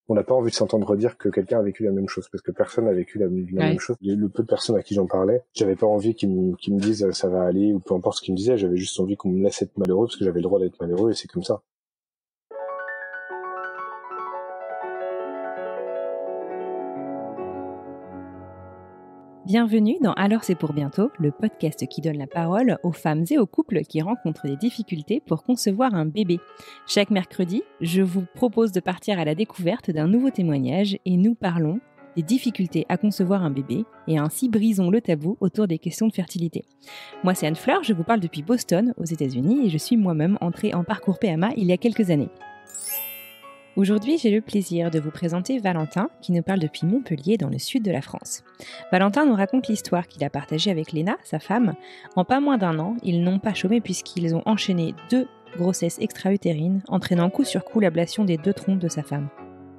on n'a pas envie de s'entendre redire que quelqu'un a vécu la même chose, parce que personne n'a vécu la même chose. Le peu de personnes à qui j'en parlais, j'avais pas envie qu'ils me disent ça va aller, ou peu importe ce qu'ils me disaient, j'avais juste envie qu'on me laisse être malheureux, parce que j'avais le droit d'être malheureux, et c'est comme ça. Bienvenue dans Alors c'est pour bientôt, le podcast qui donne la parole aux femmes et aux couples qui rencontrent des difficultés pour concevoir un bébé. Chaque mercredi, je vous propose de partir à la découverte d'un nouveau témoignage et nous parlons des difficultés à concevoir un bébé et ainsi brisons le tabou autour des questions de fertilité. Moi c'est Anne Fleur, je vous parle depuis Boston aux États-Unis et je suis moi-même entrée en parcours PMA il y a quelques années. Aujourd'hui, j'ai le plaisir de vous présenter Valentin, qui nous parle depuis Montpellier, dans le sud de la France. Valentin nous raconte l'histoire qu'il a partagée avec Léna, sa femme. En pas moins d'1 an, ils n'ont pas chômé puisqu'ils ont enchaîné 2 grossesses extra-utérines, entraînant coup sur coup l'ablation des 2 trompes de sa femme.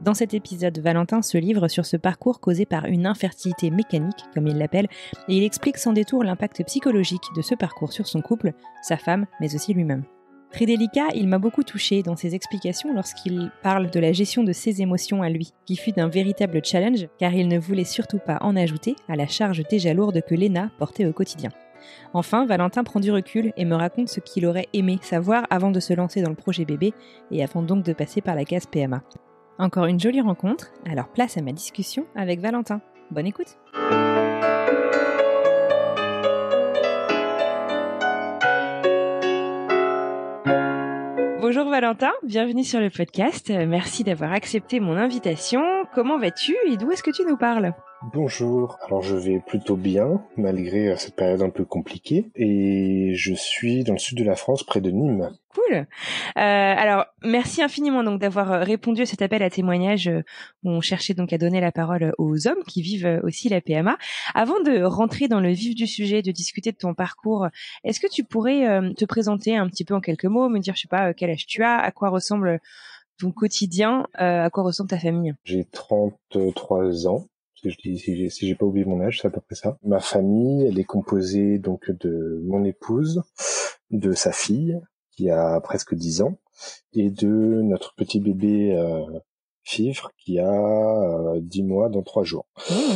Dans cet épisode, Valentin se livre sur ce parcours causé par une infertilité mécanique, comme il l'appelle, et il explique sans détour l'impact psychologique de ce parcours sur son couple, sa femme, mais aussi lui-même. Très délicat, il m'a beaucoup touchée dans ses explications lorsqu'il parle de la gestion de ses émotions à lui, qui fut d'un véritable challenge, car il ne voulait surtout pas en ajouter à la charge déjà lourde que Léna portait au quotidien. Enfin, Valentin prend du recul et me raconte ce qu'il aurait aimé savoir avant de se lancer dans le projet bébé et avant donc de passer par la case PMA. Encore une jolie rencontre, alors place à ma discussion avec Valentin. Bonne écoute! Bonjour Valentin, bienvenue sur le podcast. Merci d'avoir accepté mon invitation. Comment vas-tu et d'où est-ce que tu nous parles ? Bonjour, alors je vais plutôt bien, malgré cette période un peu compliquée, et je suis dans le sud de la France, près de Nîmes. Cool. Alors, merci infiniment donc d'avoir répondu à cet appel à témoignage où on cherchait donc à donner la parole aux hommes qui vivent aussi la PMA. Avant de rentrer dans le vif du sujet, de discuter de ton parcours, est-ce que tu pourrais te présenter un petit peu en quelques mots, me dire, je sais pas, quel âge tu as, à quoi ressemble ton quotidien, à quoi ressemble ta famille ? J'ai 33 ans. Si j'ai pas oublié mon âge, c'est à peu près ça. Ma famille, elle est composée donc de mon épouse, de sa fille, qui a presque 10 ans, et de notre petit bébé Fivre, qui a 10 mois dans 3 jours.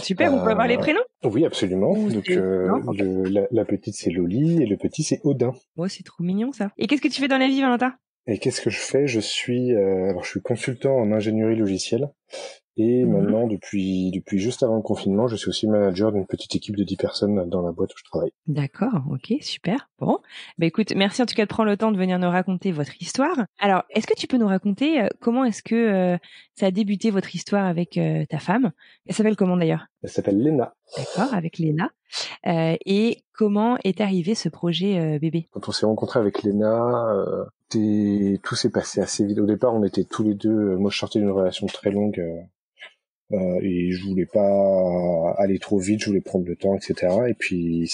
Super, on peut avoir les prénoms ? Oui, absolument. Donc la petite c'est Loli et le petit c'est Odin. Oh, c'est trop mignon ça. Et qu'est-ce que tu fais dans la vie, Valentin ? Et qu'est-ce que je fais ? Je suis consultant en ingénierie logicielle. Et maintenant, depuis juste avant le confinement, je suis aussi manager d'une petite équipe de 10 personnes dans la boîte où je travaille. D'accord, ok, super. Bon, écoute, merci en tout cas de prendre le temps de venir nous raconter votre histoire. Alors, est-ce que tu peux nous raconter comment est-ce que ça a débuté votre histoire avec ta femme ? Elle s'appelle comment d'ailleurs ? Elle s'appelle Léna. D'accord, avec Léna. Et comment est arrivé ce projet bébé ? Quand on s'est rencontrés avec Léna, tout s'est passé assez vite. Au départ, on était tous les deux. Moi, je sortais d'une relation très longue. Et je voulais pas aller trop vite, je voulais prendre le temps, etc. Et puis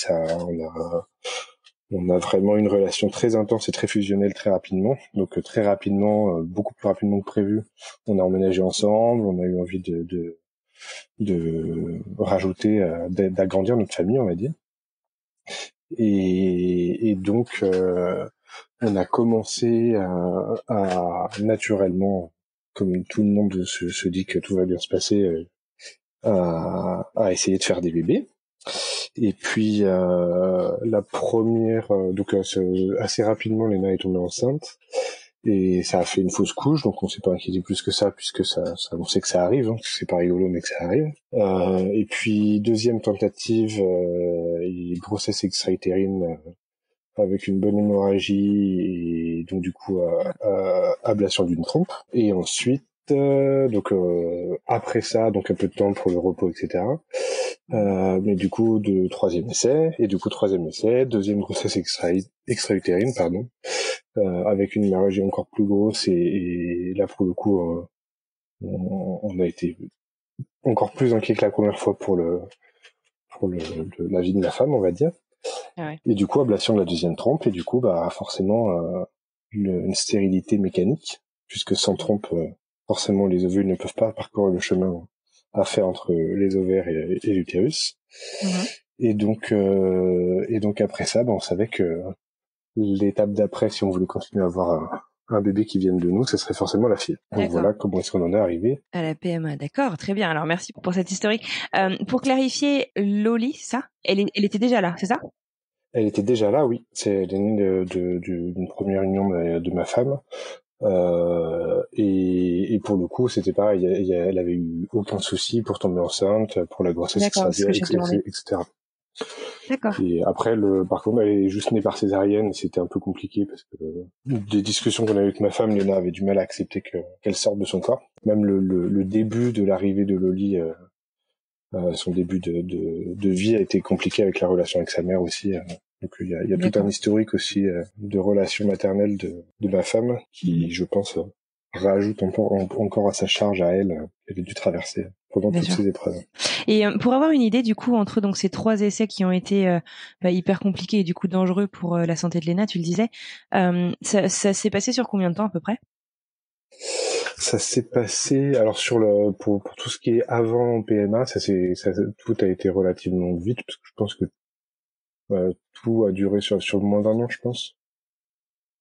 on a vraiment une relation très intense et très fusionnelle très rapidement. Donc très rapidement, beaucoup plus rapidement que prévu, on a emménagé ensemble, on a eu envie de rajouter, d'agrandir notre famille, on va dire. Et donc on a commencé à naturellement, comme tout le monde se dit que tout va bien se passer, à essayer de faire des bébés. Et puis la première, assez rapidement, Léna est tombée enceinte et ça a fait une fausse couche, donc on s'est pas inquiété plus que ça, puisque ça on sait que ça arrive, hein, c'est pas rigolo mais que ça arrive. Et puis deuxième tentative, grossesse extra-utérine avec une bonne hémorragie et donc du coup ablation d'une trompe. Et ensuite après ça, donc un peu de temps pour le repos, etc. Mais du coup troisième essai, deuxième grossesse extra-utérine, pardon, avec une hémorragie encore plus grosse et là pour le coup on a été encore plus inquiet que la première fois pour la vie de la femme, on va dire. Ah ouais. Et du coup, ablation de la deuxième trompe, et du coup, forcément, une stérilité mécanique, puisque sans trompe, forcément, les ovules ne peuvent pas parcourir le chemin à faire entre les ovaires et l'utérus. Et donc après ça, on savait que l'étape d'après, si on voulait continuer à avoir un bébé qui vienne de nous, ce serait forcément la fille. Donc voilà comment est-ce qu'on en est arrivé à la PMA. D'accord, très bien. Alors merci pour cette historique. Pour clarifier, Loli, ça, elle était déjà là, c'est ça? Elle était déjà là, oui. Elle est née d'une première union de ma femme. Et pour le coup, c'était pareil. Elle avait eu aucun souci pour tomber enceinte, pour la grossesse, etc. D'accord. Et après, par contre, elle est juste née par césarienne. C'était un peu compliqué parce que des discussions qu'on avait avec ma femme, Léna avait du mal à accepter qu'elle sorte de son corps. Même le début de l'arrivée de Loli, son début de vie a été compliqué avec la relation avec sa mère aussi. Donc il y a tout un historique aussi de relation maternelle de ma femme qui, je pense, rajoute encore à sa charge à elle qu'elle a dû traverser pendant toutes ces épreuves. Et pour avoir une idée du coup entre donc ces 3 essais qui ont été hyper compliqués et du coup dangereux pour la santé de Léna, tu le disais, ça s'est passé sur combien de temps à peu près? Ça s'est passé alors pour tout ce qui est avant PMA, tout a été relativement vite parce que je pense que tout a duré sur moins d'1 an, je pense.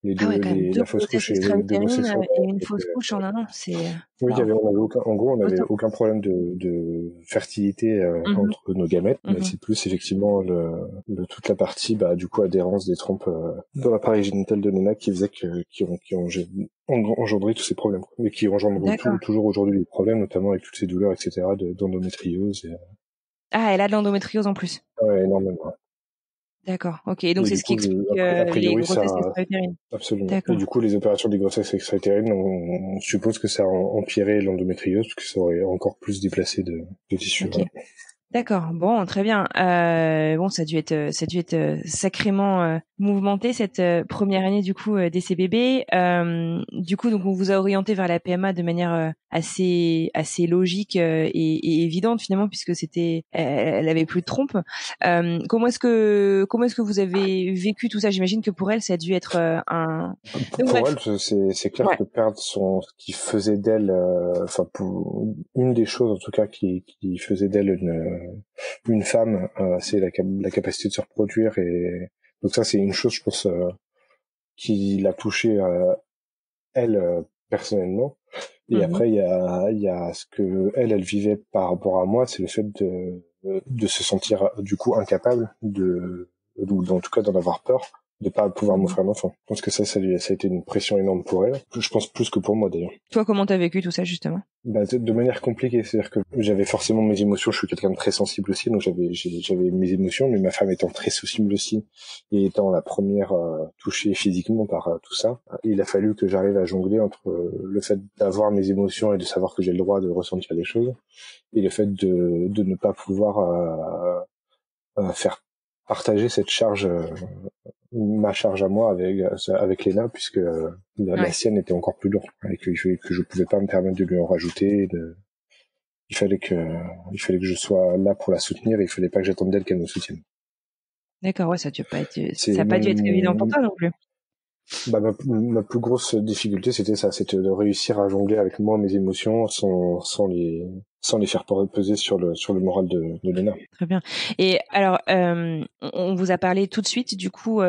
La fausse couche et les grossesses et une fausse couche en 1 an, c'est oui, on avait aucun problème de fertilité entre nos gamètes, mais c'est plus effectivement toute la partie du coup adhérence des trompes dans l'appareil génital de Léna qui faisait qui ont engendré tous ces problèmes, mais qui engendrent toujours aujourd'hui des problèmes, notamment avec toutes ces douleurs, etc., d'endométriose. Ah, elle a de l'endométriose en plus. Ouais, énormément. D'accord, ok. Et donc c'est ce qui explique a priori, les grossesses extra-utérines. Absolument. Et du coup, les opérations des grossesses extra-utérines, on suppose que ça a empiré l'endométriose, parce que ça aurait encore plus déplacé de tissu. Okay. D'accord. Bon, très bien. Bon, ça a dû être sacrément mouvementé cette première année du coup d'essai bébé. Du coup, donc on vous a orienté vers la PMA de manière assez logique et évidente finalement puisque elle avait plus de trompe. Comment est-ce que vous avez vécu tout ça? J'imagine que pour elle, ça a dû être un. Donc, pour elle, c'est clair que perdre ce qui faisait d'elle, pour une des choses en tout cas qui faisait d'elle une femme, c'est la capacité de se reproduire, et donc ça c'est une chose, je pense, qui l'a touchée elle personnellement. Et après il y a ce que elle vivait par rapport à moi, c'est le fait de se sentir du coup incapable ou en tout cas d'en avoir peur de pas pouvoir m'offrir un enfant. Je pense que ça a été une pression énorme pour elle. Je pense plus que pour moi d'ailleurs. Toi, comment t'as vécu tout ça justement? De manière compliquée, c'est-à-dire que j'avais forcément mes émotions. Je suis quelqu'un de très sensible aussi, donc j'avais mes émotions, mais ma femme étant très sensible aussi et étant la première touchée physiquement par tout ça, il a fallu que j'arrive à jongler entre le fait d'avoir mes émotions et de savoir que j'ai le droit de ressentir des choses, et le fait de ne pas pouvoir faire partager cette charge, ma charge à moi avec Léna, puisque la sienne était encore plus lourde et que je pouvais pas me permettre de lui en rajouter. Il fallait que je sois là pour la soutenir, et il fallait pas que j'attende d'elle qu'elle me soutienne. D'accord, ouais, ça a pas dû être évident pour toi non plus. Ma plus grosse difficulté, c'était ça, c'était de réussir à jongler avec moi mes émotions sans les faire peser sur le moral de Léna. Très bien. Et alors, on vous a parlé tout de suite du coup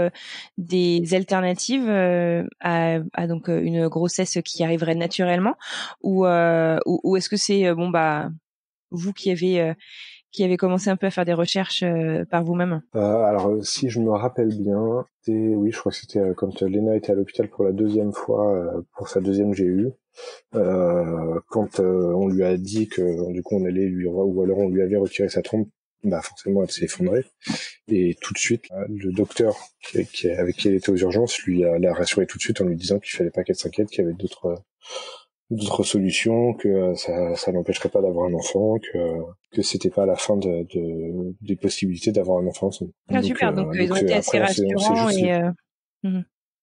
des alternatives à donc une grossesse qui arriverait naturellement, ou est-ce que c'est vous qui avez commencé un peu à faire des recherches par vous-même? Alors, si je me rappelle bien, oui, je crois que c'était quand Léna était à l'hôpital pour la 2e fois, pour sa 2e GU, quand on lui a dit que du coup on allait ou alors on lui avait retiré sa trompe, forcément elle s'est effondrée, et tout de suite le docteur avec qui elle était aux urgences l'a rassurée tout de suite en lui disant qu'il fallait pas qu'elle s'inquiète, qu'il y avait d'autres solutions, que ça n'empêcherait pas d'avoir un enfant, que c'était pas la fin des possibilités d'avoir un enfant ensemble. Ah, super, donc ils ont été assez rassurants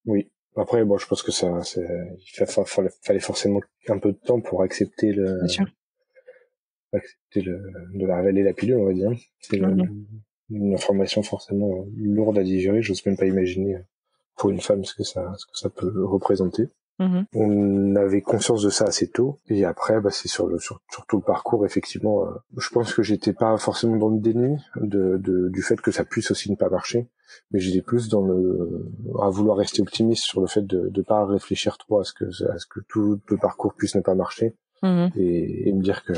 Oui. Après, je pense que fallait forcément un peu de temps pour accepter de la révéler la pilule, on va dire. C'est une information forcément lourde à digérer. J'ose même pas imaginer pour une femme ce que ça peut représenter. Mhm. On avait conscience de ça assez tôt, et après, c'est sur tout le parcours, effectivement. Je pense que j'étais pas forcément dans le déni du fait que ça puisse aussi ne pas marcher, mais j'étais plus à vouloir rester optimiste sur le fait de pas réfléchir trop à ce que tout le parcours puisse ne pas marcher, Mhm. et me dire que,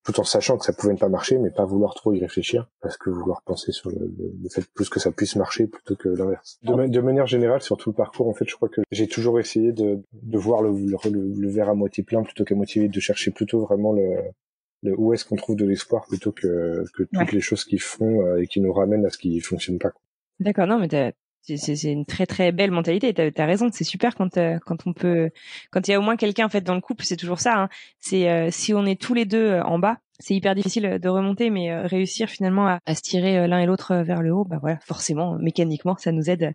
tout en sachant que ça pouvait ne pas marcher, mais pas vouloir trop y réfléchir, parce que vouloir penser sur le fait plus que ça puisse marcher plutôt que l'inverse. De manière générale, sur tout le parcours, en fait, je crois que j'ai toujours essayé de voir le verre à moitié plein plutôt qu'à moitié vide, de chercher plutôt vraiment le où est-ce qu'on trouve de l'espoir plutôt que toutes les choses qui font et qui nous ramènent à ce qui fonctionne pas. D'accord, non, mais c'est une très très belle mentalité. T'as raison, c'est super quand quand il y a au moins quelqu'un en fait dans le couple, c'est toujours ça. Hein. C'est si on est tous les deux en bas, c'est hyper difficile de remonter, mais réussir finalement à se tirer l'un et l'autre vers le haut, bah voilà, forcément, mécaniquement, ça nous aide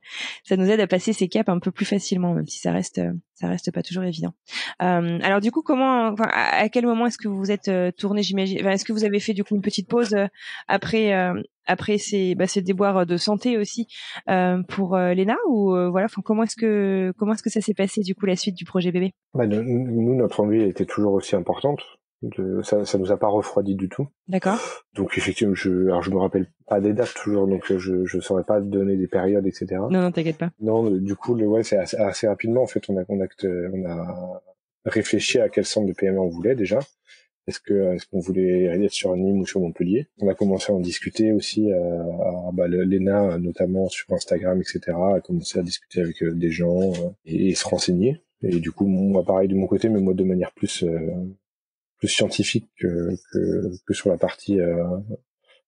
à passer ces caps un peu plus facilement, même si ça reste pas toujours évident. Alors du coup, à quel moment est-ce que vous vous êtes tourné, j'imagine, enfin, est-ce que vous avez fait du coup une petite pause après ces déboires de santé aussi pour Léna ou voilà, enfin comment est-ce que ça s'est passé du coup la suite du projet bébé? Nous, notre envie était toujours aussi importante. Ça nous a pas refroidi du tout. D'accord. Donc effectivement, je me rappelle pas des dates toujours, donc je saurais pas donner des périodes, etc. Non, non, t'inquiète pas. Non, du coup, c'est assez rapidement en fait, on a réfléchi à quel centre de PMA on voulait déjà. Est-ce qu'on voulait être sur Nîmes ou sur Montpellier? On a commencé à en discuter aussi, Léna, notamment sur Instagram, etc. A commencé à discuter avec des gens et se renseigner. Et du coup, moi, pareil de mon côté, mais moi de manière plus scientifique que sur la partie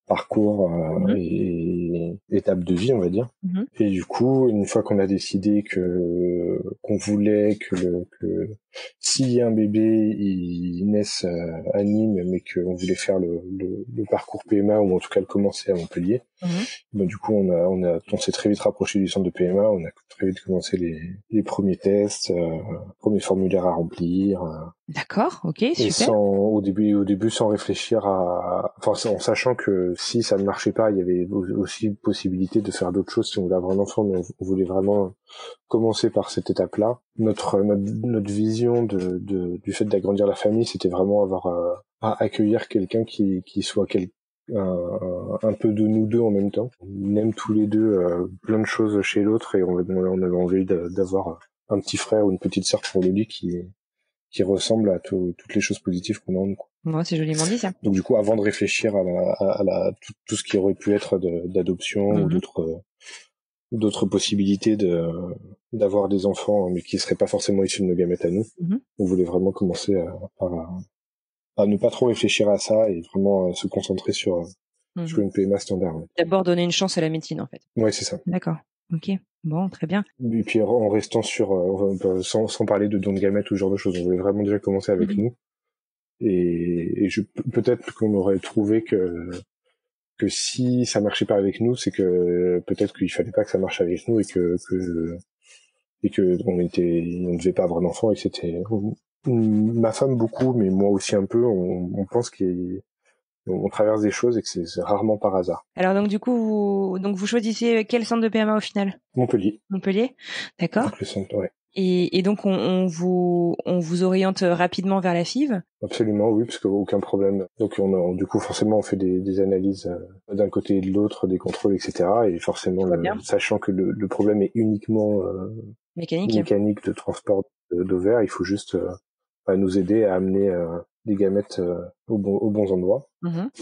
parcours et étape de vie, on va dire. Mhm. Et du coup, une fois qu'on a décidé qu'on voulait que si un bébé il naisse à Nîmes, mais qu'on voulait faire le parcours PMA ou en tout cas le commencer à Montpellier, du coup on s'est très vite rapproché du centre de PMA, on a très vite commencé les premiers tests, premiers formulaires à remplir. D'accord, ok, Et super. au début, sans réfléchir en sachant que si ça ne marchait pas, il y avait aussi possibilité de faire d'autres choses si on voulait avoir un enfant, mais on voulait vraiment commencer par cette étape-là. Notre vision du fait d'agrandir la famille, c'était vraiment à accueillir quelqu'un qui soit un peu de nous deux en même temps. On aime tous les deux plein de choses chez l'autre et on avait envie d'avoir un petit frère ou une petite sœur pour lui qui ressemble à toutes les choses positives qu'on a en nous. Moi, c'est joliment dit ça. Donc du coup, avant de réfléchir tout ce qui aurait pu être d'adoption ou d'autres possibilités d'avoir des enfants, mais qui seraient pas forcément issus de nos gamètes à nous, on voulait vraiment commencer à ne pas trop réfléchir à ça et vraiment se concentrer sur une PMA standard. Ouais. D'abord donner une chance à la médecine en fait. Ouais, c'est ça. D'accord. Ok. Bon, très bien. Et puis en restant sans parler de dons de gamètes ou ce genre de choses, on voulait vraiment déjà commencer avec nous. Et peut-être qu'on aurait trouvé que si ça marchait pas avec nous, c'est que peut-être qu'il fallait pas que ça marche avec nous et que on ne devait pas avoir d'enfant et que c'était ma femme beaucoup, mais moi aussi un peu, on pense qu'on traverse des choses et que c'est rarement par hasard. Alors donc du coup vous choisissez quel centre de PMA au final? Montpellier. D'accord. Donc, le centre, ouais. Et donc on vous oriente rapidement vers la FIV? Absolument, oui, parce qu'aucun problème. Donc du coup forcément on fait des analyses d'un côté et de l'autre, des contrôles, etc. Et forcément, sachant que le problème est uniquement mécanique de transport d'ovaires, il faut juste nous aider à amener des gamètes aux bons endroits.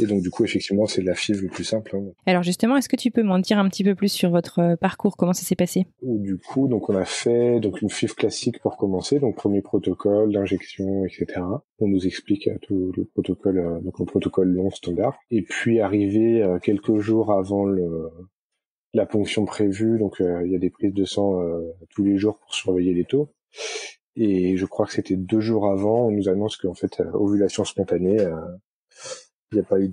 Et donc du coup effectivement c'est la FIV le plus simple. Hein. Alors justement, est-ce que tu peux m'en dire un petit peu plus sur votre parcours, comment ça s'est passé? Du coup donc on a fait une FIV classique pour commencer, donc premier protocole d'injection, etc. On nous explique tout le protocole, donc le protocole long standard. Et puis arrivé quelques jours avant la ponction prévue, donc il y a des prises de sang tous les jours pour surveiller les taux. Et je crois que c'était 2 jours avant, on nous annonce qu'en fait, ovulation spontanée, il n'y a pas eu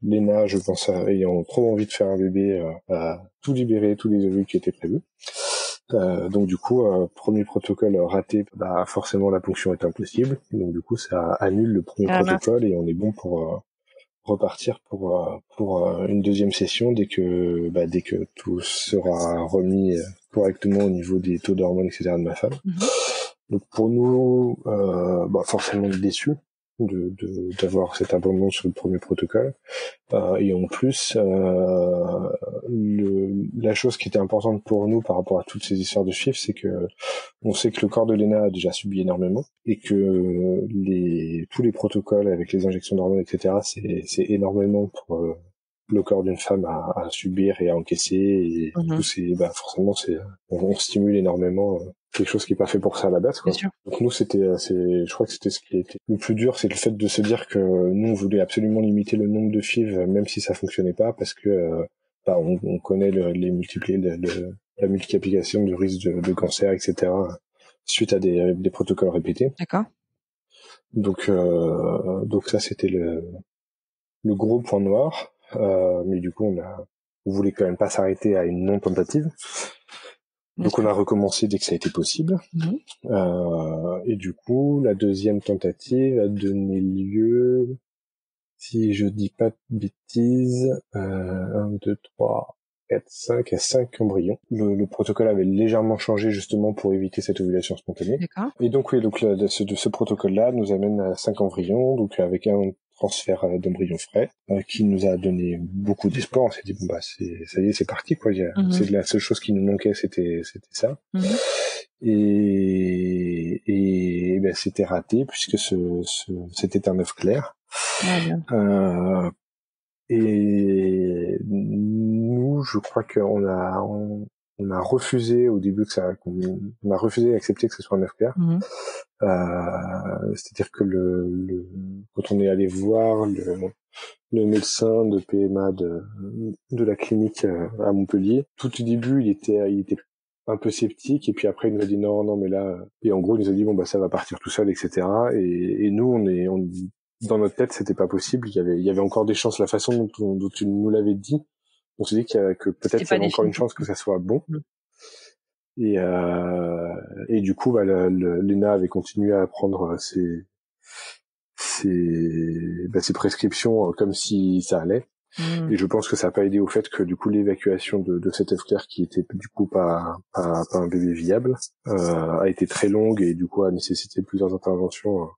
Léna, je pense, ayant trop envie de faire un bébé, a tout libéré, tous les ovules qui étaient prévus. Donc du coup, premier protocole raté, forcément la ponction est impossible. Donc du coup, ça annule le premier protocole et on est bon pour repartir pour une deuxième session dès que tout sera remis correctement au niveau des taux d'hormones, etc. de ma femme. Donc pour nous, forcément déçus d'avoir cet abandon sur le premier protocole. Et en plus, la chose qui était importante pour nous par rapport à toutes ces histoires de chiffres, c'est que on sait que le corps de Léna a déjà subi énormément et que tous les protocoles avec les injections d'hormones, etc., c'est énormément pour le corps d'une femme à subir et à encaisser. Et du coup, forcément, on stimule énormément quelque chose qui est pas fait pour ça à la base, quoi. Donc nous, je crois que c'était ce qui était le plus dur, c'est le fait de se dire que nous, on voulait absolument limiter le nombre de FIV, même si ça fonctionnait pas, parce que on connaît la multiplication du risque de cancer, etc., suite à des protocoles répétés. D'accord. Donc ça, c'était le gros point noir. Mais du coup, on voulait quand même pas s'arrêter à une non-tentative. Donc on a recommencé dès que ça a été possible. Et du coup, la deuxième tentative a donné lieu, si je dis pas de bêtises, 1, 2, 3, 4, 5 à 5 embryons. Le protocole avait légèrement changé justement pour éviter cette ovulation spontanée. D'accord. Et donc oui, ce protocole-là nous amène à 5 embryons, donc avec un transfert d'embryons frais, qui nous a donné beaucoup d'espoir. On s'est dit ça y est, c'est parti, quoi. C'est la seule chose qui nous manquait, c'était ça. Et c'était raté puisque c'était un œuf clair. Et nous, je crois qu'on a refusé au début on a refusé d'accepter que ce soit un œuf clair. C'est-à-dire que quand on est allé voir le médecin de PMA de la clinique à Montpellier, tout au début, il était un peu sceptique, et puis après il nous a dit non mais là, et en gros il nous a dit ça va partir tout seul, etc. Et nous dans notre tête c'était pas possible, il y avait encore des chances, la façon dont tu nous l'avais dit, on s'est dit que peut-être il y avait encore une chance que ça soit bon. Et du coup Léna avait continué à prendre ses prescriptions comme si ça allait. Et je pense que ça n'a pas aidé au fait que du coup l'évacuation de cet œuf clair, qui était du coup pas un bébé viable, a été très longue et du coup a nécessité plusieurs interventions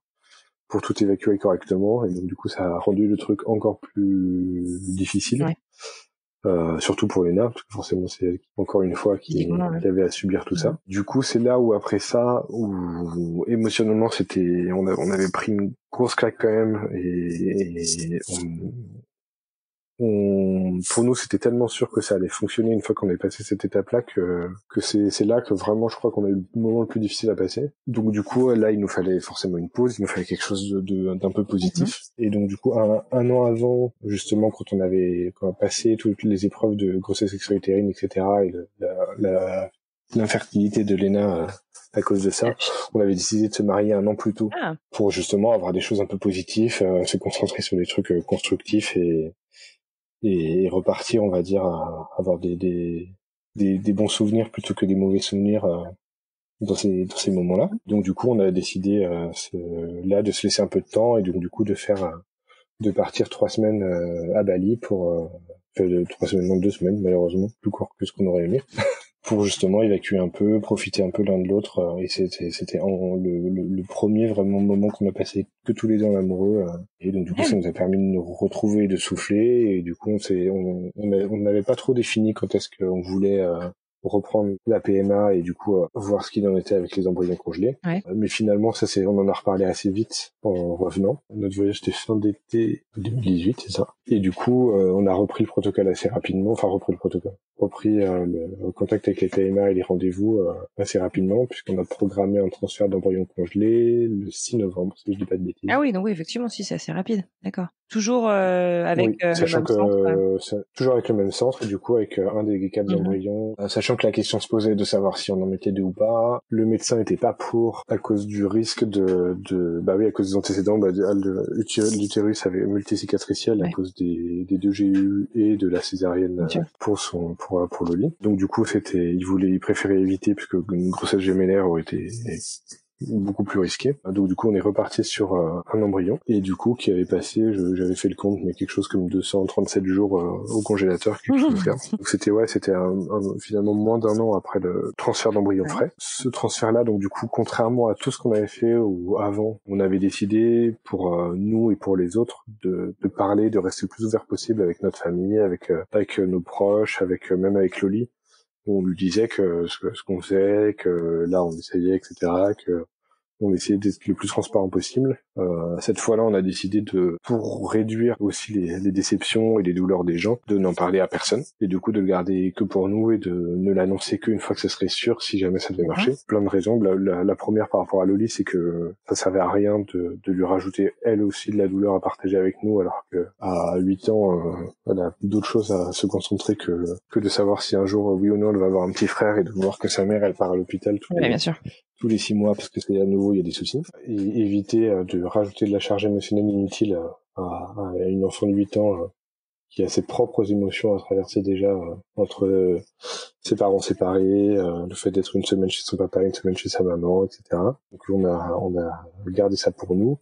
pour tout évacuer correctement. Et donc du coup ça a rendu le truc encore plus difficile. Surtout pour Léna, parce que forcément c'est elle, encore une fois, qui avait à subir tout ça. Du coup c'est là où après ça, où émotionnellement on avait pris une grosse claque quand même, et pour nous, c'était tellement sûr que ça allait fonctionner une fois qu'on avait passé cette étape-là que c'est là que vraiment, je crois qu'on a eu le moment le plus difficile à passer. Donc du coup, là, il nous fallait forcément une pause, il nous fallait quelque chose d'un peu positif. Et donc du coup, un an avant, justement, quand on a passé toutes les épreuves de grossesse extra-utérine, etc., et l'infertilité de Léna à cause de ça, on avait décidé de se marier un an plus tôt pour justement avoir des choses un peu positives, se concentrer sur des trucs constructifs et repartir, on va dire, à avoir des bons souvenirs plutôt que des mauvais souvenirs dans ces moments-là. Donc du coup, on a décidé de se laisser un peu de temps, et donc du coup de partir 3 semaines à Bali pour 3 semaines, non, 2 semaines, malheureusement, plus court que ce qu'on aurait aimé. Pour justement évacuer un peu, profiter un peu l'un de l'autre, et c'était le premier vraiment moment qu'on a passé que tous les deux en amoureux, et donc du coup ça nous a permis de nous retrouver, de souffler, et du coup on n'avait pas trop défini quand est-ce qu'on voulait reprendre la PMA et du coup voir ce qu'il en était avec les embryons congelés. Mais finalement on en a reparlé assez vite en revenant. Notre voyage était fin d'été 2018, c'est ça. Et du coup on a repris le protocole assez rapidement, repris le contact avec les PMA et les rendez-vous assez rapidement, puisqu'on a programmé un transfert d'embryons congelés le 6 novembre, si je dis pas de bêtises. Ah oui, donc oui, effectivement, si, c'est assez rapide. D'accord. Toujours avec sachant le même centre. Toujours avec le même centre, et du coup avec un des 4 embryons. Sachant que la question se posait de savoir si on en mettait 2 ou pas. Le médecin n'était pas pour, à cause du risque à cause des antécédents, l'utérus avait multicicatriciel à cause des 2 GU et de la césarienne pour le lit. Donc du coup il préférait éviter, puisque une grossesse gémellaire aurait été beaucoup plus risqué. Donc du coup, on est reparti sur un embryon et du coup, qui avait passé, j'avais fait le compte, mais quelque chose comme 237 jours au congélateur, quelque chose comme ça. Donc c'était finalement moins d'un an après le transfert d'embryon frais. Ce transfert-là, donc du coup, contrairement à tout ce qu'on avait fait avant, on avait décidé pour nous et pour les autres de parler, de rester le plus ouvert possible avec notre famille, avec nos proches, même avec Loli. On lui disait que ce qu'on faisait, que là on essayait, etc., que on essayait d'être le plus transparent possible. Cette fois-là, on a décidé pour réduire aussi les déceptions et les douleurs des gens, de n'en parler à personne et du coup de le garder que pour nous et de ne l'annoncer qu'une fois que ce serait sûr si jamais ça devait marcher. Plein de raisons. La première par rapport à Loli, c'est que ça servait à rien de lui rajouter elle aussi de la douleur à partager avec nous, alors que à 8 ans, elle a d'autres choses à se concentrer que de savoir si un jour, oui ou non, elle va avoir un petit frère et de voir que sa mère, elle part à l'hôpital bien sûr. tous les 6 mois parce que c'est à nouveau il y a des soucis, et éviter de rajouter de la charge émotionnelle inutile à une enfant de 8 ans qui a ses propres émotions à traverser déjà entre ses parents séparés, le fait d'être une semaine chez son papa, une semaine chez sa maman, etc. Donc on a gardé ça pour nous,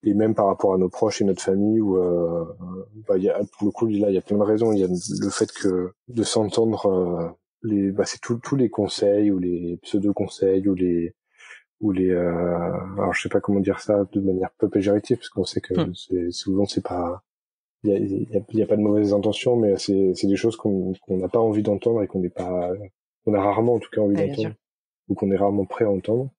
et même par rapport à nos proches et notre famille où pour le coup là il y a plein de raisons. Il y a le fait que de s'entendre c'est tous les conseils ou les pseudo-conseils ou les alors je sais pas comment dire ça de manière peu péjorative parce qu'on sait que c'est pas il y a pas de mauvaises intentions, mais c'est des choses qu'on n'a pas envie d'entendre et qu'on a rarement en tout cas envie d'entendre, ou qu'on est rarement prêt à entendre.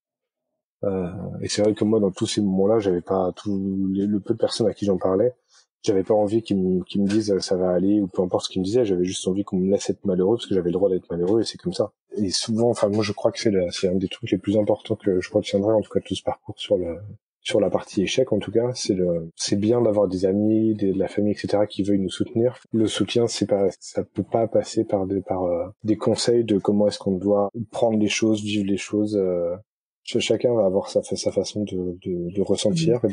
Et c'est vrai que moi dans tous ces moments-là, j'avais pas le peu de personnes à qui j'en parlais, j'avais pas envie qu'ils me disent ça va aller ou peu importe ce qu'ils me disaient, j'avais juste envie qu'on me laisse être malheureux parce que j'avais le droit d'être malheureux et c'est comme ça. Et souvent, enfin moi je crois que c'est un des trucs les plus importants que je retiendrai en tout cas de tout ce parcours sur la partie échec en tout cas, c'est bien d'avoir des amis, de la famille, etc. qui veuillent nous soutenir. Le soutien, ça peut pas passer par des conseils de comment est-ce qu'on doit prendre les choses, vivre les choses. Chacun va avoir sa façon de ressentir et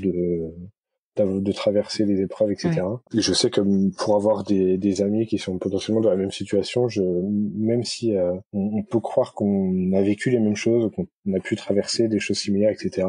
de traverser les épreuves, etc. Ouais. Et je sais que pour avoir des amis qui sont potentiellement dans la même situation, même si on peut croire qu'on a vécu les mêmes choses, qu'on a pu traverser des choses similaires, etc.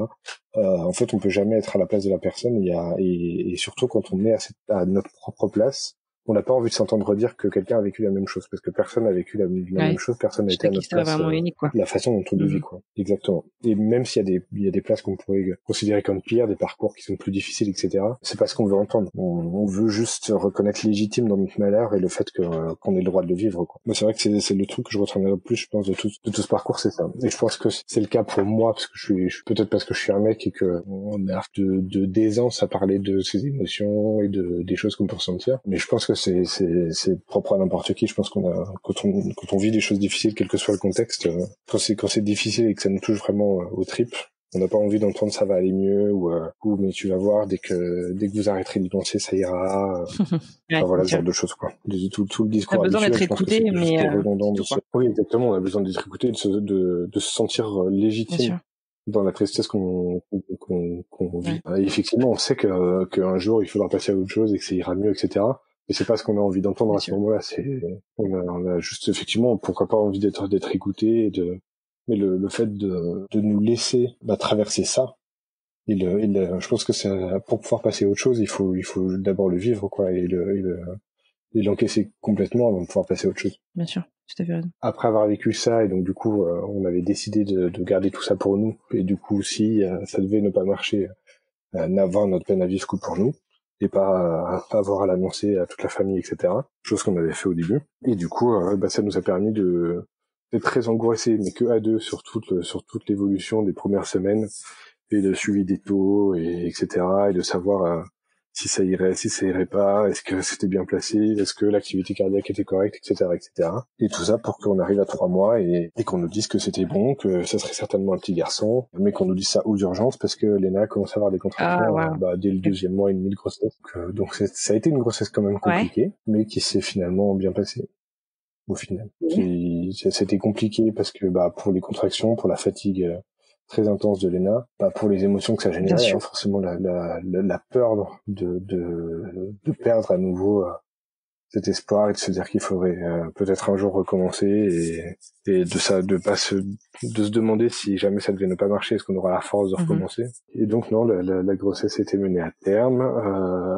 En fait, on peut jamais être à la place de la personne. Et surtout quand on est à notre propre place, on n'a pas envie de s'entendre redire que quelqu'un a vécu la même chose, parce que personne n'a vécu la même chose, personne n'a été à notre place. Vraiment unique, quoi. La façon dont on le vit, quoi. Exactement. Et même s'il y a des places qu'on pourrait considérer comme pires, des parcours qui sont plus difficiles, etc., c'est pas ce qu'on veut entendre. On veut juste reconnaître légitime dans notre malheur et le fait qu'on ait le droit de le vivre, quoi. Moi, c'est vrai que c'est le truc que je retiendrai le plus, je pense, de tout ce parcours, c'est ça. Et je pense que c'est le cas pour moi, parce que je suis peut-être parce que je suis un mec et que on a d'aisance à parler de ses émotions et des choses qu'on peut ressentir. Mais je pense que c'est propre à n'importe qui. Je pense quand on vit des choses difficiles, quel que soit le contexte, quand c'est difficile et que ça nous touche vraiment aux tripes, on n'a pas envie d'entendre ça va aller mieux ou mais tu vas voir dès que vous arrêterez d'y penser ça ira. Enfin voilà, ce genre de choses, quoi. Tout le discours on a besoin habituel, d'être écouté, mais redondant de ça. Oui, exactement, on a besoin d'être écouté, de se sentir légitime dans la tristesse qu'on vit. Et effectivement, on sait qu'un jour il faudra passer à autre chose et que ça ira mieux, etc. Et c'est pas ce qu'on a envie d'entendre à ce moment-là. On a juste effectivement, pourquoi pas envie d'être écouté mais le fait de nous laisser traverser ça. Je pense que pour pouvoir passer à autre chose, il faut d'abord le vivre, quoi, et l'encaisser complètement avant de pouvoir passer à autre chose. Bien sûr, tout à fait raison. Après avoir vécu ça, et donc du coup, on avait décidé de garder tout ça pour nous. Et du coup, si ça devait ne pas marcher, n'avoir notre peine à vivre que pour nous, et pas avoir à l'annoncer à toute la famille, etc. Chose qu'on avait fait au début. Et du coup, ça nous a permis d'être très angoissés, mais que à deux sur toute l'évolution des premières semaines et le suivi des taux, et etc. Et de savoir si ça irait pas, est-ce que c'était bien placé, est-ce que l'activité cardiaque était correcte, etc., etc. Et tout ça pour qu'on arrive à 3 mois et qu'on nous dise que c'était bon, que ça serait certainement un petit garçon, mais qu'on nous dise ça aux urgences parce que Léna commence à avoir des contractions dès le 2e mois et demi de grossesse. Donc ça a été une grossesse quand même compliquée, mais qui s'est finalement bien passée au final. C'était compliqué parce que pour les contractions, pour la fatigue très intense de Léna, pour les émotions que ça générait, forcément la peur de perdre à nouveau cet espoir et de se dire qu'il faudrait peut-être un jour recommencer et de se demander si jamais ça devait ne pas marcher, est-ce qu'on aura la force de recommencer. Et donc non, la grossesse était menée à terme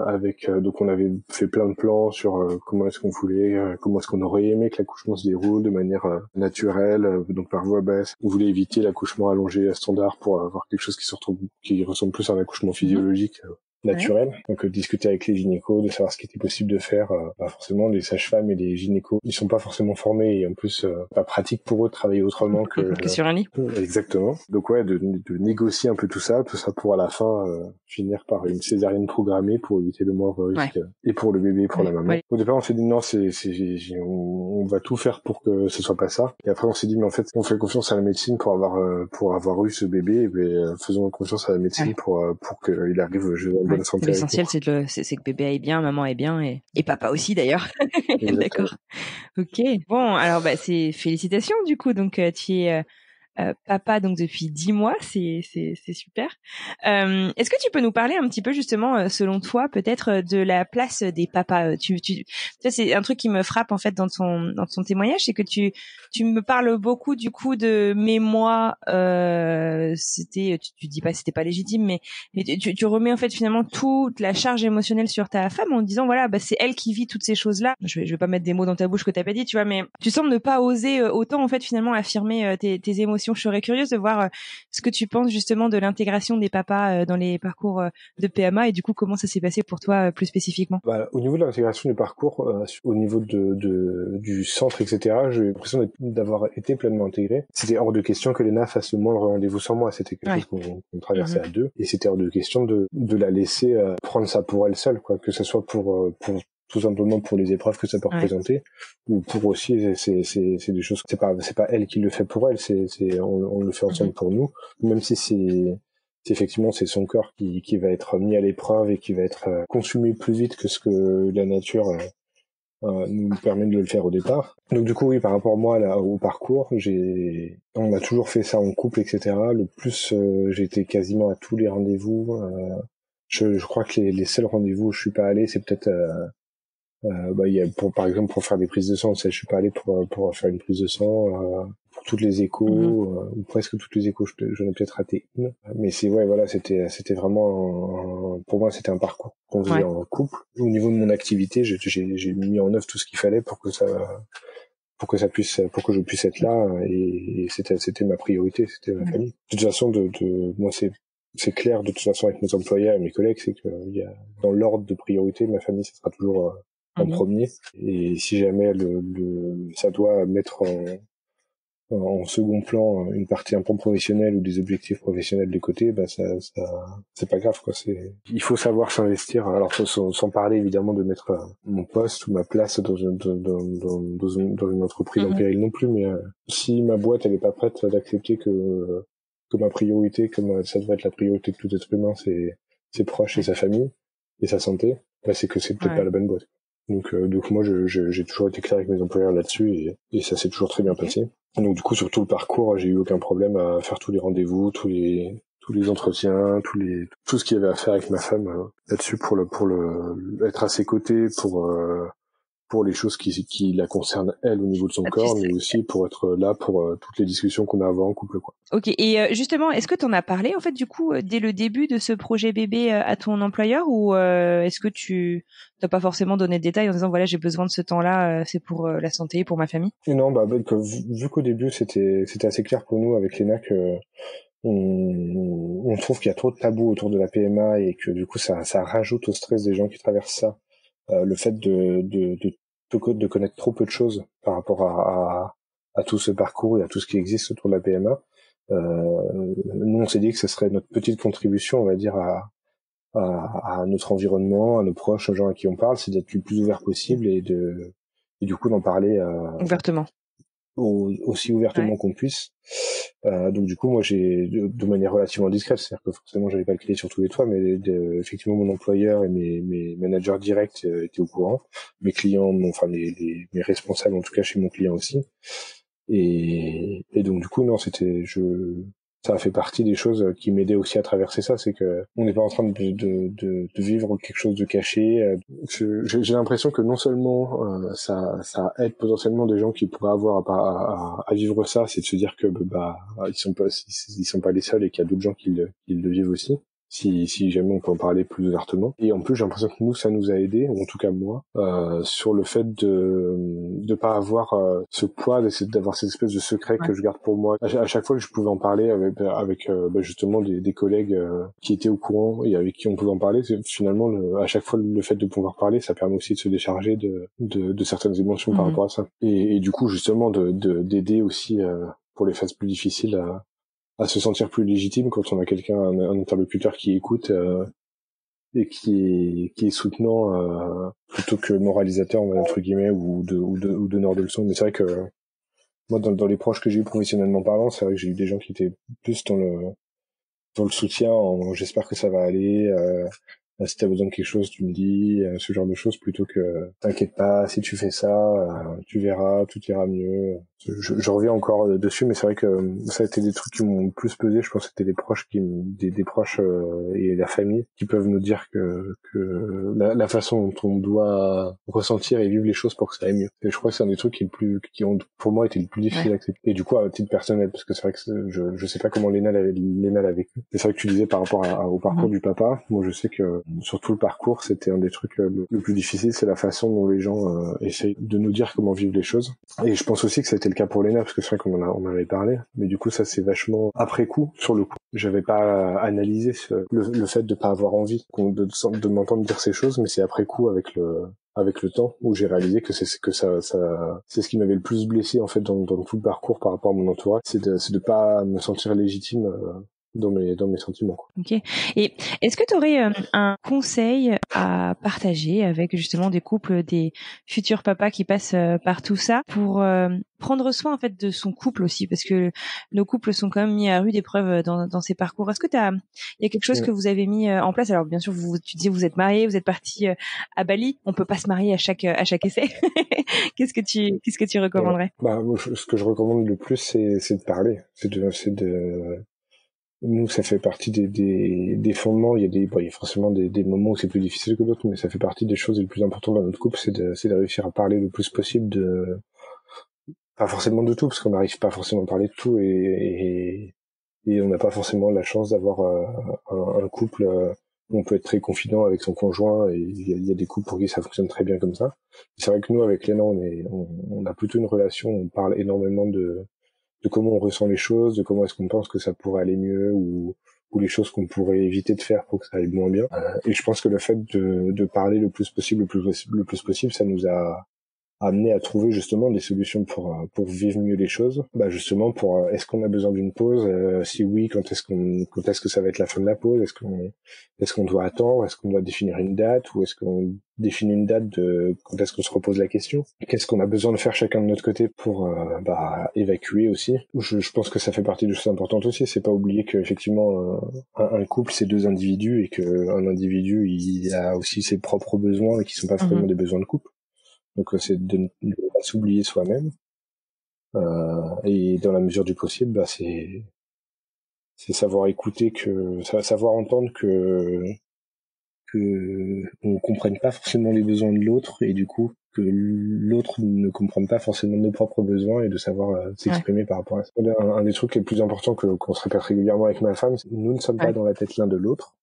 avec donc on avait fait plein de plans sur comment est-ce qu'on voulait, comment est-ce qu'on aurait aimé que l'accouchement se déroule de manière naturelle, donc par voie basse. On voulait éviter l'accouchement allongé standard pour avoir quelque chose qui ressemble plus à un accouchement physiologique. Naturel. Donc discuter avec les gynécos, de savoir ce qui était possible de faire. Forcément, les sages-femmes et les gynécos, ils sont pas forcément formés et en plus pas pratique pour eux de travailler autrement que sur un lit. Exactement. Donc ouais, de négocier un peu tout ça pour à la fin finir par une césarienne programmée pour éviter le moindre risque et pour le bébé et pour la maman. Ouais. Au départ, on s'est dit non, on va tout faire pour que ce soit pas ça. Et après, on s'est dit mais en fait, on fait confiance à la médecine pour avoir eu ce bébé. Et faisons confiance à la médecine pour qu'il arrive en bonne santé. L'essentiel, c'est que bébé aille bien, maman aille bien et papa aussi d'ailleurs. D'accord. Ok. Bon, alors c'est félicitations du coup. Donc tu es papa donc depuis 10 mois, c'est super. Est-ce que tu peux nous parler un petit peu justement, selon toi, peut-être de la place des papas? Ça c'est un truc qui me frappe en fait dans ton témoignage, c'est que tu me parles beaucoup du coup de mais moi, c'était, tu dis pas c'était pas légitime, mais tu remets en fait finalement toute la charge émotionnelle sur ta femme en disant voilà c'est elle qui vit toutes ces choses là. Je vais pas mettre des mots dans ta bouche que t'as pas dit, tu vois, mais tu sembles ne pas oser autant en fait finalement affirmer tes émotions. Je serais curieuse de voir ce que tu penses justement de l'intégration des papas dans les parcours de PMA et du coup comment ça s'est passé pour toi plus spécifiquement. Au niveau de l'intégration du parcours, au niveau du centre, etc., j'ai l'impression d'avoir été pleinement intégré. C'était hors de question que Léna fasse le moindre rendez-vous sans moi. C'était quelque chose qu'on traversait à deux, et c'était hors de question de la laisser prendre ça pour elle seule, quoi, que ce soit pour tout simplement pour les épreuves que ça peut représenter, ou pour aussi c'est des choses, c'est pas elle qui le fait pour elle, on le fait ensemble pour nous, même si effectivement c'est son corps qui va être mis à l'épreuve et qui va être consumé plus vite que ce que la nature nous permet de le faire au départ. Donc du coup oui, par rapport à moi au parcours, on a toujours fait ça en couple, etc. Le plus j'étais quasiment à tous les rendez-vous. Je crois que les seuls rendez-vous où je suis pas allé, c'est peut-être par exemple pour faire des prises de sang, je suis pas allé pour faire une prise de sang, pour toutes les échos, ou presque toutes les échos, j'en ai peut-être raté une, mais c'était vraiment pour moi c'était un parcours qu'on faisait en couple. Au niveau de mon activité, j'ai mis en œuvre tout ce qu'il fallait pour que je puisse être là, et c'était ma priorité, c'était ma famille. De toute façon, moi c'est clair, de toute façon avec mes employeurs et mes collègues, c'est que dans l'ordre de priorité, ma famille ça sera toujours en premier, et si jamais ça doit mettre en second plan une partie un peu professionnelle ou des objectifs professionnels de côté, ça c'est pas grave, quoi. Il faut savoir s'investir. Alors sans parler évidemment de mettre mon poste ou ma place dans une entreprise en péril non plus, mais si ma boîte elle est pas prête d'accepter que ma priorité, comme ça devrait être la priorité de tout être humain, c'est ses proches et sa famille et sa santé, c'est que c'est peut-être pas la bonne boîte. Donc moi j'ai toujours été clair avec mes employeurs là-dessus, et ça s'est toujours très bien passé. Donc du coup sur tout le parcours, j'ai eu aucun problème à faire tous les rendez-vous, tous les entretiens, tout ce qu'il y avait à faire avec ma femme là-dessus pour être à ses côtés pour les choses qui la concernent elle au niveau de son corps, mais aussi pour être là pour toutes les discussions qu'on a avant en couple, quoi. Ok, et justement, est-ce que tu en as parlé en fait du coup dès le début de ce projet bébé à ton employeur, ou est-ce que tu n'as pas forcément donné de détails en disant voilà j'ai besoin de ce temps-là, c'est pour la santé, pour ma famille? Et non, vu qu'au début c'était assez clair pour nous avec Léna que on trouve qu'il y a trop de tabous autour de la PMA et que du coup ça rajoute au stress des gens qui traversent ça, le fait de connaître trop peu de choses par rapport à tout ce parcours et à tout ce qui existe autour de la PMA. Nous on s'est dit que ce serait notre petite contribution, on va dire, à notre environnement, à nos proches, aux gens à qui on parle, c'est d'être le plus ouvert possible et du coup d'en parler ouvertement, aussi ouvertement qu'on puisse. Donc du coup moi j'ai de manière relativement discrète, c'est-à-dire que forcément j'avais pas le crier sur tous les toits, mais effectivement mon employeur et mes managers directs étaient au courant, mes clients, mes responsables en tout cas chez mon client aussi, et donc du coup non, ça a fait partie des choses qui m'aidaient aussi à traverser ça. C'est que on n'est pas en train de vivre quelque chose de caché. J'ai l'impression que non seulement ça aide potentiellement des gens qui pourraient avoir à vivre ça, c'est de se dire que ils sont pas les seuls et qu'il y a d'autres gens qui le vivent aussi. Si jamais on peut en parler plus ouvertement. Et en plus, j'ai l'impression que nous, ça nous a aidé, ou en tout cas moi, sur le fait de pas avoir ce poids, d'avoir cette espèce de secret que je garde pour moi. À chaque fois que je pouvais en parler avec justement des collègues qui étaient au courant et avec qui on pouvait en parler, finalement, à chaque fois, le fait de pouvoir parler, ça permet aussi de se décharger de certaines émotions par rapport à ça. Et du coup, justement, d'aider aussi pour les phases plus difficiles à se sentir plus légitime quand on a quelqu'un, un interlocuteur qui écoute et qui est soutenant plutôt que moralisateur entre guillemets ou donneur de leçons. Mais c'est vrai que moi dans les proches que j'ai eu professionnellement parlant, c'est vrai que j'ai eu des gens qui étaient plus dans le soutien, j'espère que ça va aller. Si t'as besoin de quelque chose, tu me dis, ce genre de choses, plutôt que t'inquiète pas, si tu fais ça, tu verras, tout ira mieux. Je reviens encore dessus, mais c'est vrai que ça a été des trucs qui m'ont le plus pesé. Je pense que c'était les proches des proches et la famille qui peuvent nous dire que la façon dont on doit ressentir et vivre les choses pour que ça aille mieux. Et je crois que c'est un des trucs qui ont pour moi été le plus difficile à accepter. Et du coup, à titre personnel, parce que c'est vrai que je sais pas comment Léna l'a vécu. Et c'est vrai que tu disais par rapport au parcours du papa, moi je sais que sur tout le parcours, c'était un des trucs le plus difficile, c'est la façon dont les gens essayent de nous dire comment vivre les choses. Et je pense aussi que c'était le cas pour Léna, parce que c'est vrai qu'on en avait parlé, mais du coup ça c'est vachement après coup, sur le coup. J'avais pas analysé le fait de pas avoir envie de m'entendre dire ces choses, mais c'est après coup avec le temps où j'ai réalisé que c'est ce qui m'avait le plus blessé en fait dans tout le parcours par rapport à mon entourage, c'est de pas me sentir légitime dans mes sentiments, quoi. Ok. Et est-ce que tu aurais un conseil à partager avec justement des couples, des futurs papas qui passent par tout ça pour prendre soin en fait de son couple aussi, parce que nos couples sont quand même mis à rude épreuve dans ces parcours. Est-ce que il y a quelque chose que vous avez mis en place? Alors bien sûr, tu disais vous êtes mariés, vous êtes partis à Bali. On peut pas se marier à chaque essai. Qu'est-ce que tu recommanderais? Moi, ce que je recommande le plus, c'est de parler, c'est de nous, ça fait partie des fondements. Il y a forcément des moments où c'est plus difficile que d'autres, mais ça fait partie des choses les plus importantes dans notre couple, c'est de réussir à parler le plus possible pas forcément de tout, parce qu'on n'arrive pas forcément à parler de tout, et on n'a pas forcément la chance d'avoir un couple où on peut être très confident avec son conjoint, et il y a des couples pour qui ça fonctionne très bien comme ça. C'est vrai que nous, avec Léna, on a plutôt une relation où on parle énormément de comment on ressent les choses, de comment est-ce qu'on pense que ça pourrait aller mieux, ou les choses qu'on pourrait éviter de faire pour que ça aille moins bien. Et je pense que le fait de parler le plus possible, le plus possible, ça nous a amené à trouver justement des solutions pour vivre mieux les choses. Justement pour est-ce qu'on a besoin d'une pause, si oui, quand est-ce que ça va être la fin de la pause, est-ce qu'on doit attendre, est-ce qu'on doit définir une date, ou est-ce qu'on définit une date de quand est-ce qu'on se repose la question, qu'est-ce qu'on a besoin de faire chacun de notre côté pour évacuer aussi. Je pense que ça fait partie de choses importantes aussi. C'est pas oublier que effectivement un couple c'est deux individus, et que un individu il a aussi ses propres besoins et qui sont pas forcément des besoins de couple. Donc c'est de ne pas s'oublier soi-même, et dans la mesure du possible, c'est savoir écouter, savoir entendre que on comprenne pas forcément les besoins de l'autre, et du coup que l'autre ne comprenne pas forcément nos propres besoins, et de savoir s'exprimer par rapport à ça. Un des trucs les plus importants qu'on se répète régulièrement avec ma femme, c'est que nous ne sommes pas dans la tête l'un de l'autre.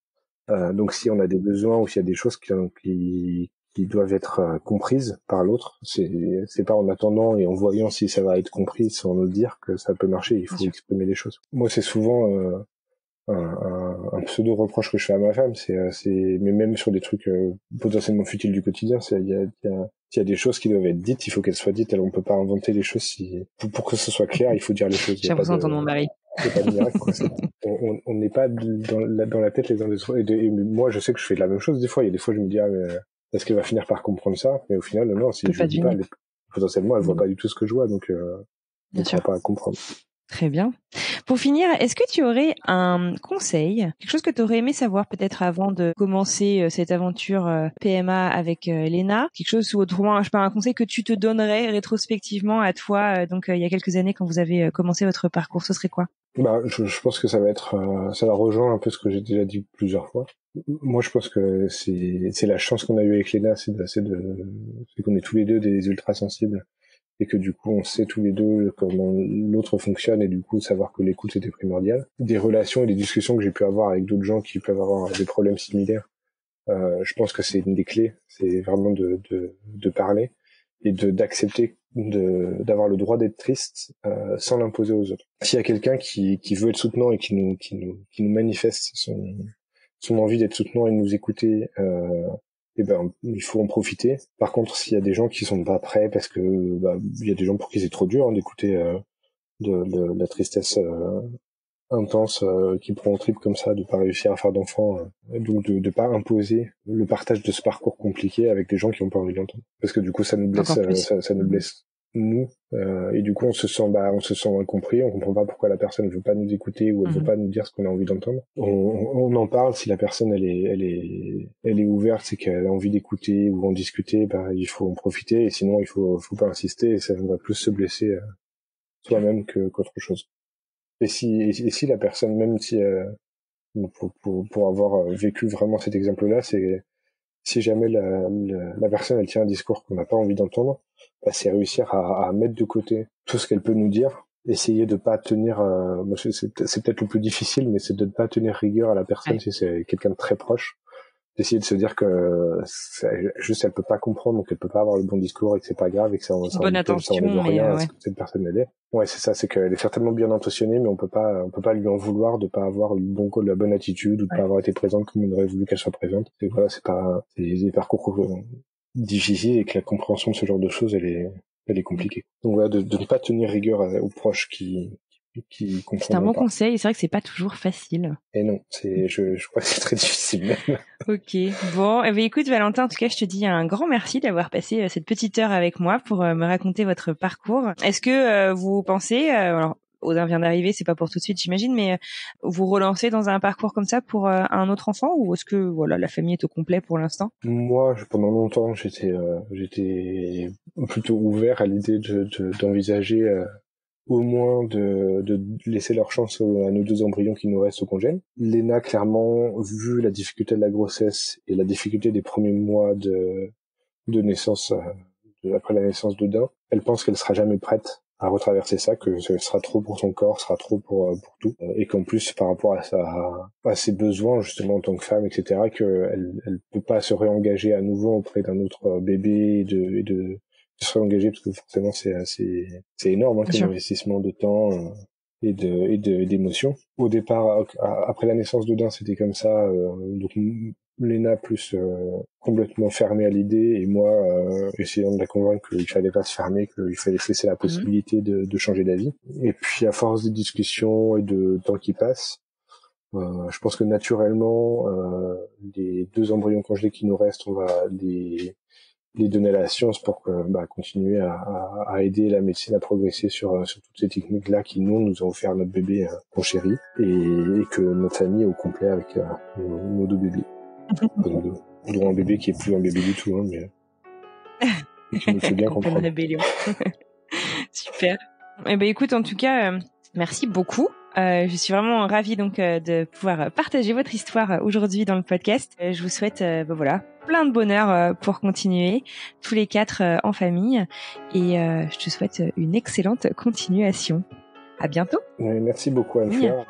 Donc si on a des besoins, ou s'il y a des choses qui doivent être comprises par l'autre, c'est pas en attendant et en voyant si ça va être compris sans nous dire que ça peut marcher. Il faut exprimer les choses. Moi, c'est souvent un pseudo reproche que je fais à ma femme, mais même sur des trucs potentiellement futiles du quotidien, il y a des choses qui doivent être dites, il faut qu'elles soient dites. On peut pas inventer les choses. Pour que ce soit clair, il faut dire les choses. J'ai l'impression d'entendre mon mari. C'est pas de miracle, quoi. On n'est pas dans la tête les uns des autres. Et moi, je sais que je fais de la même chose des fois. Il y a des fois, je me dis, est-ce qu'elle va finir par comprendre ça? Mais au final, non, si je le dis pas, potentiellement, elle voit pas du tout ce que je vois, donc elle ne pourra pas comprendre. Très bien. Pour finir, est-ce que tu aurais un conseil, quelque chose que tu aurais aimé savoir peut-être avant de commencer cette aventure PMA avec Léna, quelque chose, ou autrement, je sais pas, un conseil que tu te donnerais rétrospectivement à toi, il y a quelques années quand vous avez commencé votre parcours, ce serait quoi? Je pense que ça va rejoindre un peu ce que j'ai déjà dit plusieurs fois. Moi, je pense que c'est la chance qu'on a eue avec Léna, c'est qu'on est tous les deux des ultra sensibles et que du coup, on sait tous les deux comment l'autre fonctionne et du coup, savoir que l'écoute était primordial. Des relations et des discussions que j'ai pu avoir avec d'autres gens qui peuvent avoir des problèmes similaires, je pense que c'est une des clés. C'est vraiment de parler et d'accepter d'avoir le droit d'être triste sans l'imposer aux autres. S'il y a quelqu'un qui veut être soutenant et qui nous manifeste son envie d'être soutenant et de nous écouter, et ben il faut en profiter. Par contre, s'il y a des gens qui sont pas prêts parce que il y a des gens pour qui c'est trop dur d'écouter de la tristesse intense qui prend au trip comme ça, de pas réussir à faire d'enfants, donc de pas imposer le partage de ce parcours compliqué avec des gens qui ont pas envie d'entendre, parce que du coup ça nous blesse, ça nous blesse nous, et du coup on se sent incompris, on comprend pas pourquoi la personne veut pas nous écouter ou elle veut pas nous dire ce qu'on a envie d'entendre. On en parle, si la personne elle est ouverte, c'est qu'elle a envie d'écouter ou en discuter, il faut en profiter, et sinon il faut pas insister, et ça va plus se blesser soi-même qu'autre chose. Et si la personne, même si pour avoir vécu vraiment cet exemple-là, c'est si jamais la personne elle tient un discours qu'on n'a pas envie d'entendre, c'est réussir à mettre de côté tout ce qu'elle peut nous dire, essayer de pas tenir, c'est peut-être le plus difficile, mais c'est de ne pas tenir rigueur à la personne si c'est quelqu'un de très proche. D'essayer de se dire que juste elle peut pas comprendre, donc elle peut pas avoir le bon discours et que c'est pas grave et que ça enlève rien à ce que cette personne elle est. Ouais, c'est ça, c'est qu'elle est certainement bien intentionnée, mais on peut pas lui en vouloir de pas avoir eu la bonne attitude ou de pas avoir été présente comme on aurait voulu qu'elle soit présente. Et voilà, c'est des parcours difficiles et que la compréhension de ce genre de choses elle est compliquée. Donc voilà, de ne pas tenir rigueur aux proches qui comprennent. C'est un bon conseil, c'est vrai que c'est pas toujours facile. Et non, je crois que c'est très difficile même. Ok, bon, écoute Valentin, en tout cas je te dis un grand merci d'avoir passé cette petite heure avec moi pour me raconter votre parcours. Est-ce que vous pensez, alors Odin vient d'arriver, c'est pas pour tout de suite j'imagine, mais vous relancez dans un parcours comme ça pour un autre enfant, ou est-ce que voilà la famille est au complet pour l'instant? Moi, pendant longtemps, j'étais plutôt ouvert à l'idée d'envisager au moins de laisser leur chance à nos 2 embryons qui nous restent au congèle. Léna, clairement, vu la difficulté de la grossesse et la difficulté des premiers mois de naissance, après la naissance d'Odin, elle pense qu'elle sera jamais prête à retraverser ça, que ce sera trop pour son corps, sera trop pour tout, et qu'en plus par rapport à ses besoins justement en tant que femme, etc., elle peut pas se réengager à nouveau auprès d'un autre bébé et de se réengager, parce que forcément c'est énorme comme investissement de temps et d'émotions. Au départ, après la naissance d'Odin, c'était comme ça, donc Léna plus complètement fermée à l'idée, et moi essayant de la convaincre qu'il fallait pas se fermer, qu'il fallait laisser la possibilité de changer d'avis. Et puis à force de discussions et de temps qui passe, je pense que naturellement les 2 embryons congelés qui nous restent, on va les donner à la science pour continuer à aider la médecine à progresser sur toutes ces techniques-là qui nous ont offert notre bébé mon chéri, et que notre famille est au complet avec nos 2 bébés. Dont un bébé qui est plus un bébé du tout, mais tu me fais bien comprendre. Super. Écoute, en tout cas, merci beaucoup. Je suis vraiment ravie donc de pouvoir partager votre histoire aujourd'hui dans le podcast. Je vous souhaite plein de bonheur pour continuer tous les 4 en famille, et je te souhaite une excellente continuation. À bientôt. Merci beaucoup Anne-Fleur.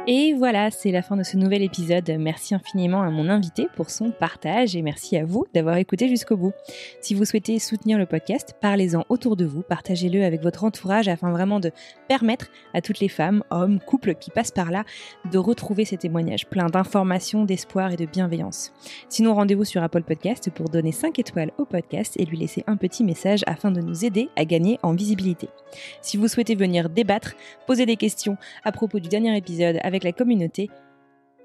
Et voilà, c'est la fin de ce nouvel épisode. Merci infiniment à mon invité pour son partage, et merci à vous d'avoir écouté jusqu'au bout. Si vous souhaitez soutenir le podcast, parlez-en autour de vous, partagez-le avec votre entourage afin vraiment de permettre à toutes les femmes, hommes, couples qui passent par là de retrouver ces témoignages pleins d'informations, d'espoir et de bienveillance. Sinon, rendez-vous sur Apple Podcast pour donner 5 étoiles au podcast et lui laisser un petit message afin de nous aider à gagner en visibilité. Si vous souhaitez venir débattre, poser des questions à propos du dernier épisode avec la communauté,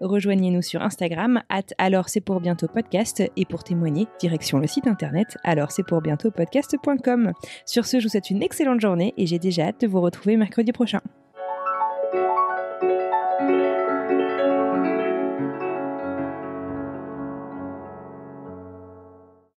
rejoignez-nous sur Instagram @alors-c'est-pour-bientôt-podcast, et pour témoigner, direction le site internet alors-c'est-pour-bientôt-podcast.com. Sur ce, je vous souhaite une excellente journée et j'ai déjà hâte de vous retrouver mercredi prochain.